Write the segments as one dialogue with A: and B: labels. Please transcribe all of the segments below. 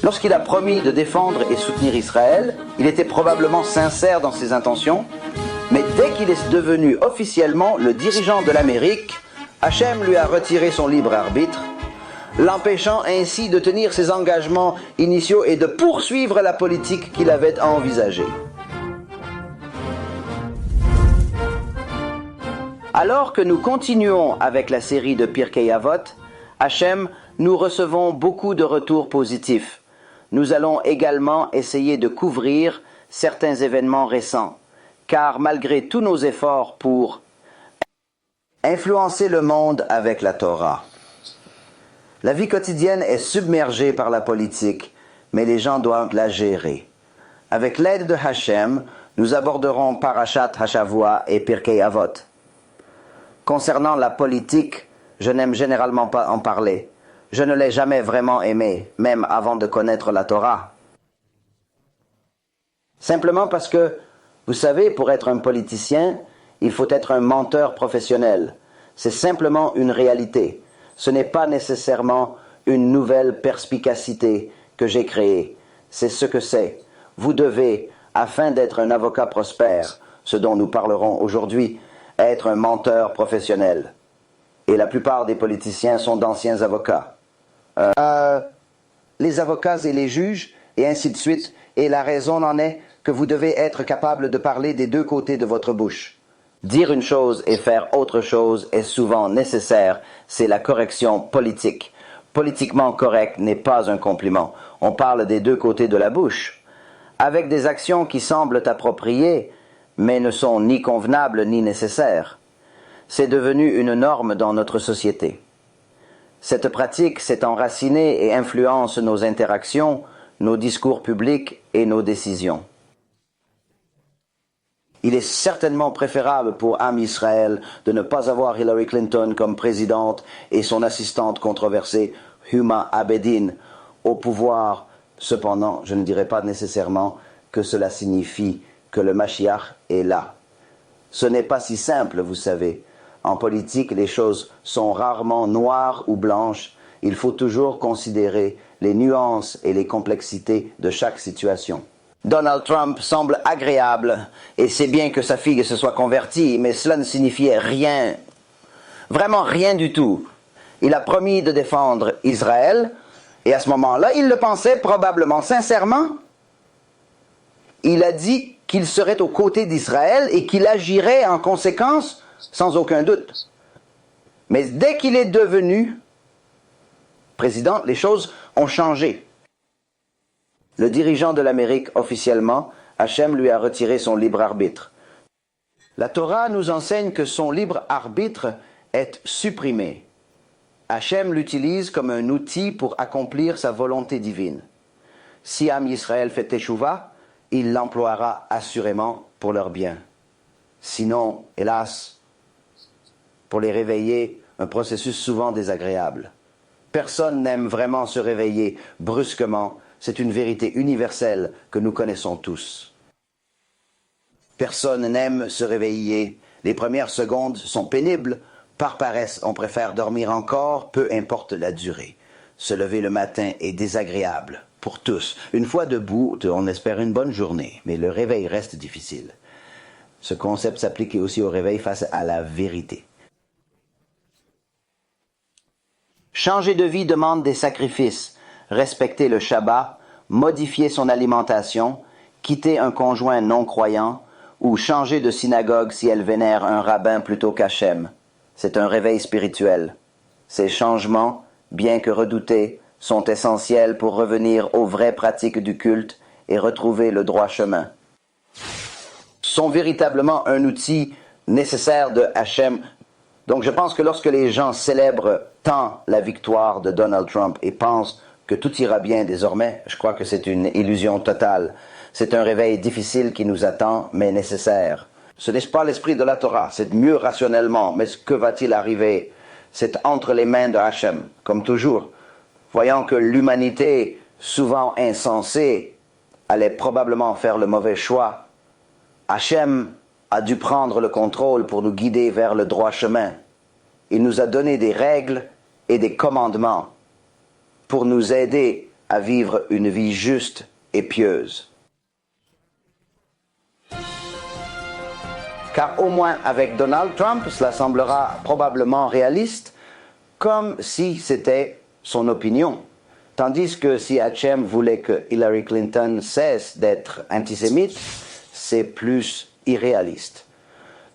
A: Lorsqu'il a promis de défendre et soutenir Israël, il était probablement sincère dans ses intentions, mais dès qu'il est devenu officiellement le dirigeant de l'Amérique, Hachem lui a retiré son libre arbitre, l'empêchant ainsi de tenir ses engagements initiaux et de poursuivre la politique qu'il avait envisagée. Alors que nous continuons avec la série de Pirkei Avot, Hachem, nous recevons beaucoup de retours positifs. Nous allons également essayer de couvrir certains événements récents, car malgré tous nos efforts pour influencer le monde avec la Torah, la vie quotidienne est submergée par la politique, mais les gens doivent la gérer. Avec l'aide de Hachem, nous aborderons Parashat Hashavua et Pirkei Avot. Concernant la politique, je n'aime généralement pas en parler. Je ne l'ai jamais vraiment aimé, même avant de connaître la Torah. Simplement parce que, vous savez, pour être un politicien, il faut être un menteur professionnel. C'est simplement une réalité. Ce n'est pas nécessairement une nouvelle perspicacité que j'ai créée. C'est ce que c'est. Vous devez, afin d'être un avocat prospère, ce dont nous parlerons aujourd'hui, être un menteur professionnel. Et la plupart des politiciens sont d'anciens avocats. Les avocats et les juges, et ainsi de suite, et la raison en est que vous devez être capable de parler des deux côtés de votre bouche. Dire une chose et faire autre chose est souvent nécessaire, c'est la correction politique. Politiquement correct n'est pas un compliment, on parle des deux côtés de la bouche. Avec des actions qui semblent appropriées, mais ne sont ni convenables ni nécessaires. C'est devenu une norme dans notre société. Cette pratique s'est enracinée et influence nos interactions, nos discours publics et nos décisions. Il est certainement préférable pour Am Israël de ne pas avoir Hillary Clinton comme présidente et son assistante controversée, Huma Abedin, au pouvoir. Cependant, je ne dirais pas nécessairement que cela signifie que le Mashiach est là. Ce n'est pas si simple, vous savez. En politique, les choses sont rarement noires ou blanches. Il faut toujours considérer les nuances et les complexités de chaque situation. Donald Trump semble agréable, et c'est bien que sa fille se soit convertie, mais cela ne signifiait rien, vraiment rien du tout. Il a promis de défendre Israël, et à ce moment-là, il le pensait probablement sincèrement. Il a dit qu'il serait aux côtés d'Israël et qu'il agirait en conséquence, sans aucun doute. Mais dès qu'il est devenu président, les choses ont changé. Le dirigeant de l'Amérique officiellement, Hachem lui a retiré son libre arbitre. La Torah nous enseigne que son libre arbitre est supprimé. Hachem l'utilise comme un outil pour accomplir sa volonté divine. Si Am Yisraël fait teshuva, il l'emploiera assurément pour leur bien. Sinon, hélas, pour les réveiller, un processus souvent désagréable. Personne n'aime vraiment se réveiller brusquement. C'est une vérité universelle que nous connaissons tous. Personne n'aime se réveiller. Les premières secondes sont pénibles. Par paresse, on préfère dormir encore, peu importe la durée. Se lever le matin est désagréable pour tous. Une fois debout, on espère une bonne journée, mais le réveil reste difficile. Ce concept s'applique aussi au réveil face à la vérité. Changer de vie demande des sacrifices. Respecter le Shabbat, modifier son alimentation, quitter un conjoint non-croyant ou changer de synagogue si elle vénère un rabbin plutôt qu'Hachem. C'est un réveil spirituel. Ces changements, bien que redoutés, sont essentiels pour revenir aux vraies pratiques du culte et retrouver le droit chemin. Sont véritablement un outil nécessaire de Hachem. Donc je pense que lorsque les gens célèbrent tant la victoire de Donald Trump et pensent que tout ira bien désormais, je crois que c'est une illusion totale. C'est un réveil difficile qui nous attend, mais nécessaire. Ce n'est pas l'esprit de la Torah, c'est mieux rationnellement, mais que va-t-il arriver? C'est entre les mains de Hachem, comme toujours. Voyant que l'humanité, souvent insensée, allait probablement faire le mauvais choix, Hachem a dû prendre le contrôle pour nous guider vers le droit chemin. Il nous a donné des règles et des commandements pour nous aider à vivre une vie juste et pieuse. Car au moins avec Donald Trump, cela semblera probablement réaliste, comme si c'était son opinion. Tandis que si Hachem voulait que Hillary Clinton cesse d'être antisémite, c'est plus irréaliste.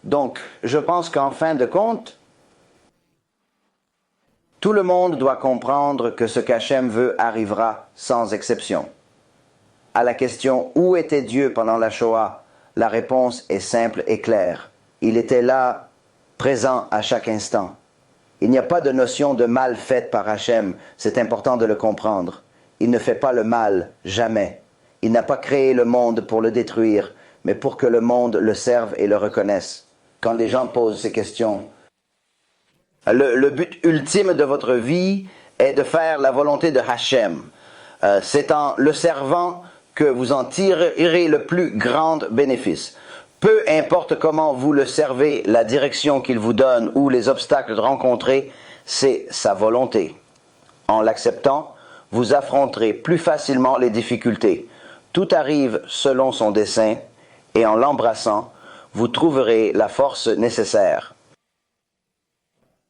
A: Donc, je pense qu'en fin de compte, tout le monde doit comprendre que ce qu'Hachem veut arrivera sans exception. À la question « Où était Dieu pendant la Shoah ?», la réponse est simple et claire. Il était là, présent à chaque instant. Il n'y a pas de notion de mal faite par Hachem, c'est important de le comprendre. Il ne fait pas le mal, jamais. Il n'a pas créé le monde pour le détruire, mais pour que le monde le serve et le reconnaisse. Quand les gens posent ces questions, le but ultime de votre vie est de faire la volonté de Hachem. C'est en le servant que vous en tirerez le plus grand bénéfice. Peu importe comment vous le servez, la direction qu'il vous donne ou les obstacles rencontrés, c'est sa volonté. En l'acceptant, vous affronterez plus facilement les difficultés. Tout arrive selon son dessein et en l'embrassant, vous trouverez la force nécessaire.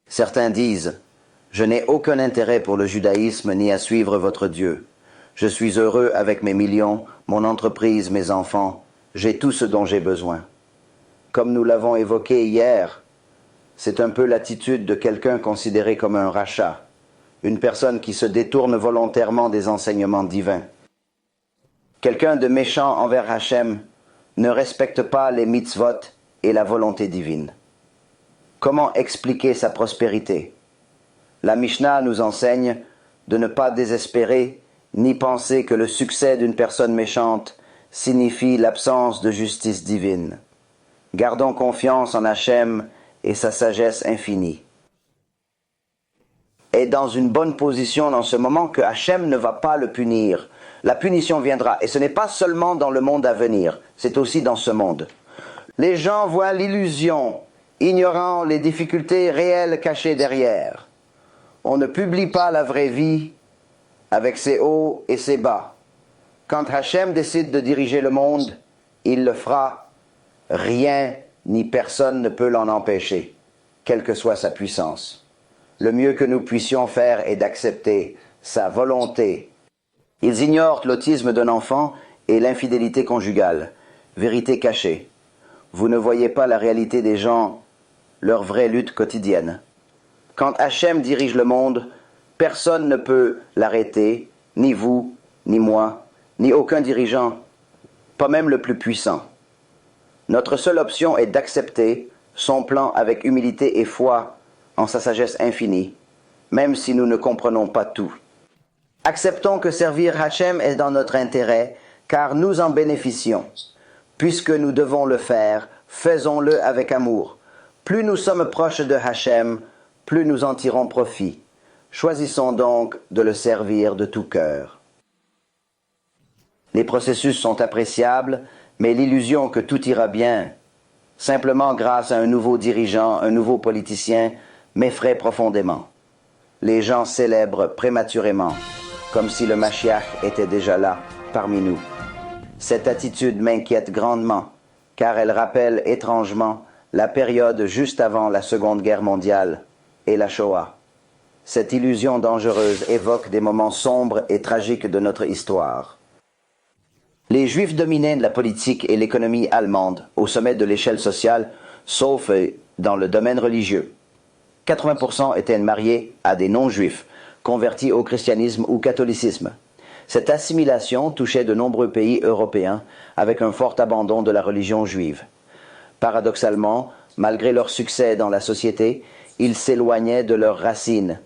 A: Certains disent « Je n'ai aucun intérêt pour le judaïsme ni à suivre votre Dieu. Je suis heureux avec mes millions, mon entreprise, mes enfants. J'ai tout ce dont j'ai besoin. » Comme nous l'avons évoqué hier, c'est un peu l'attitude de quelqu'un considéré comme un rachat, une personne qui se détourne volontairement des enseignements divins. Quelqu'un de méchant envers Hachem ne respecte pas les mitzvot et la volonté divine. Comment expliquer sa prospérité? La Mishnah nous enseigne de ne pas désespérer ni penser que le succès d'une personne méchante signifie l'absence de justice divine. Gardons confiance en Hachem et sa sagesse infinie. Est dans une bonne position dans ce moment que Hachem ne va pas le punir. La punition viendra, et ce n'est pas seulement dans le monde à venir, c'est aussi dans ce monde. Les gens voient l'illusion, ignorant les difficultés réelles cachées derrière. On ne publie pas la vraie vie avec ses hauts et ses bas. Quand Hachem décide de diriger le monde, il le fera. Rien ni personne ne peut l'en empêcher, quelle que soit sa puissance. Le mieux que nous puissions faire est d'accepter sa volonté. Ils ignorent l'autisme d'un enfant et l'infidélité conjugale, vérité cachée. Vous ne voyez pas la réalité des gens, leur vraie lutte quotidienne. Quand Hachem dirige le monde, personne ne peut l'arrêter, ni vous, ni moi, ni aucun dirigeant, pas même le plus puissant. Notre seule option est d'accepter son plan avec humilité et foi en sa sagesse infinie, même si nous ne comprenons pas tout. Acceptons que servir Hachem est dans notre intérêt, car nous en bénéficions. Puisque nous devons le faire, faisons-le avec amour. Plus nous sommes proches de Hachem, plus nous en tirons profit. Choisissons donc de le servir de tout cœur. Les processus sont appréciables, mais l'illusion que tout ira bien, simplement grâce à un nouveau dirigeant, un nouveau politicien, m'effraie profondément. Les gens célèbrent prématurément, comme si le Mashiach était déjà là, parmi nous. Cette attitude m'inquiète grandement, car elle rappelle étrangement la période juste avant la Seconde Guerre mondiale et la Shoah. Cette illusion dangereuse évoque des moments sombres et tragiques de notre histoire. Les Juifs dominaient la politique et l'économie allemande, au sommet de l'échelle sociale, sauf dans le domaine religieux. 80% étaient mariés à des non-juifs, convertis au christianisme ou catholicisme. Cette assimilation touchait de nombreux pays européens, avec un fort abandon de la religion juive. Paradoxalement, malgré leur succès dans la société, ils s'éloignaient de leurs racines,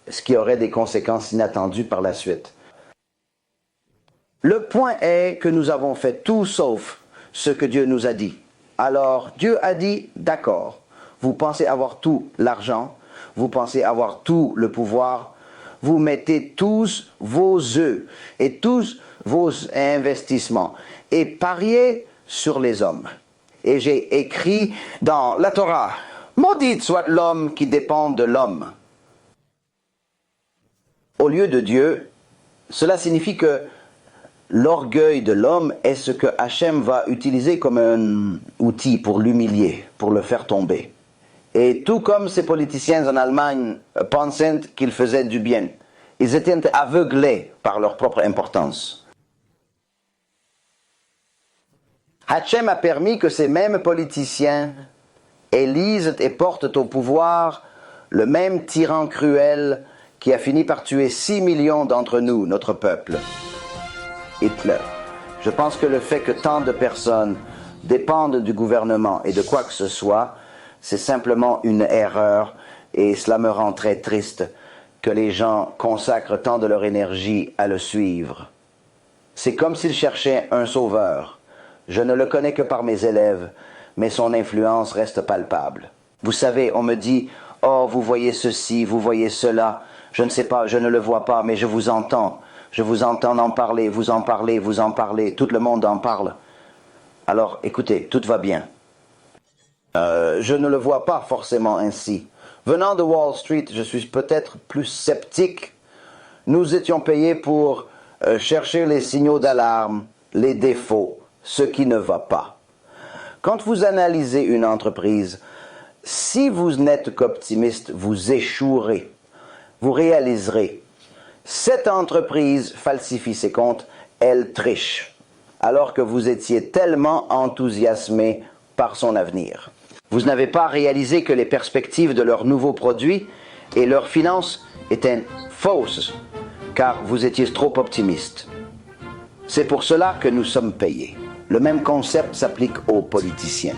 A: ce qui aurait des conséquences inattendues par la suite. Le point est que nous avons fait tout sauf ce que Dieu nous a dit. Alors Dieu a dit, d'accord, vous pensez avoir tout l'argent, vous pensez avoir tout le pouvoir, vous mettez tous vos œufs et tous vos investissements et pariez sur les hommes. Et j'ai écrit dans la Torah, maudit soit l'homme qui dépend de l'homme. Au lieu de Dieu, Cela signifie que l'orgueil de l'homme est ce que Hachem va utiliser comme un outil pour l'humilier, pour le faire tomber. Et tout comme ces politiciens en Allemagne pensaient qu'ils faisaient du bien, ils étaient aveuglés par leur propre importance. Hachem a permis que ces mêmes politiciens élisent et portent au pouvoir le même tyran cruel qui a fini par tuer 6 millions d'entre nous, notre peuple. Hitler. Je pense que le fait que tant de personnes dépendent du gouvernement et de quoi que ce soit, c'est simplement une erreur et cela me rend très triste que les gens consacrent tant de leur énergie à le suivre. C'est comme s'ils cherchaient un sauveur. Je ne le connais que par mes élèves, mais son influence reste palpable. Vous savez, on me dit « Oh, vous voyez ceci, vous voyez cela. Je ne sais pas, je ne le vois pas, mais je vous entends. Je vous entends en parler, vous en parlez, vous en parlez. Tout le monde en parle. Alors, écoutez, tout va bien. » Je ne le vois pas forcément ainsi. Venant de Wall Street, je suis peut-être plus sceptique. Nous étions payés pour chercher les signaux d'alarme, les défauts, ce qui ne va pas. Quand vous analysez une entreprise, si vous n'êtes qu'optimiste, vous échouerez. Vous réaliserez, cette entreprise falsifie ses comptes, elle triche, alors que vous étiez tellement enthousiasmé par son avenir. Vous n'avez pas réalisé que les perspectives de leurs nouveaux produits et leurs finances étaient fausses, car vous étiez trop optimiste. C'est pour cela que nous sommes payés. Le même concept s'applique aux politiciens.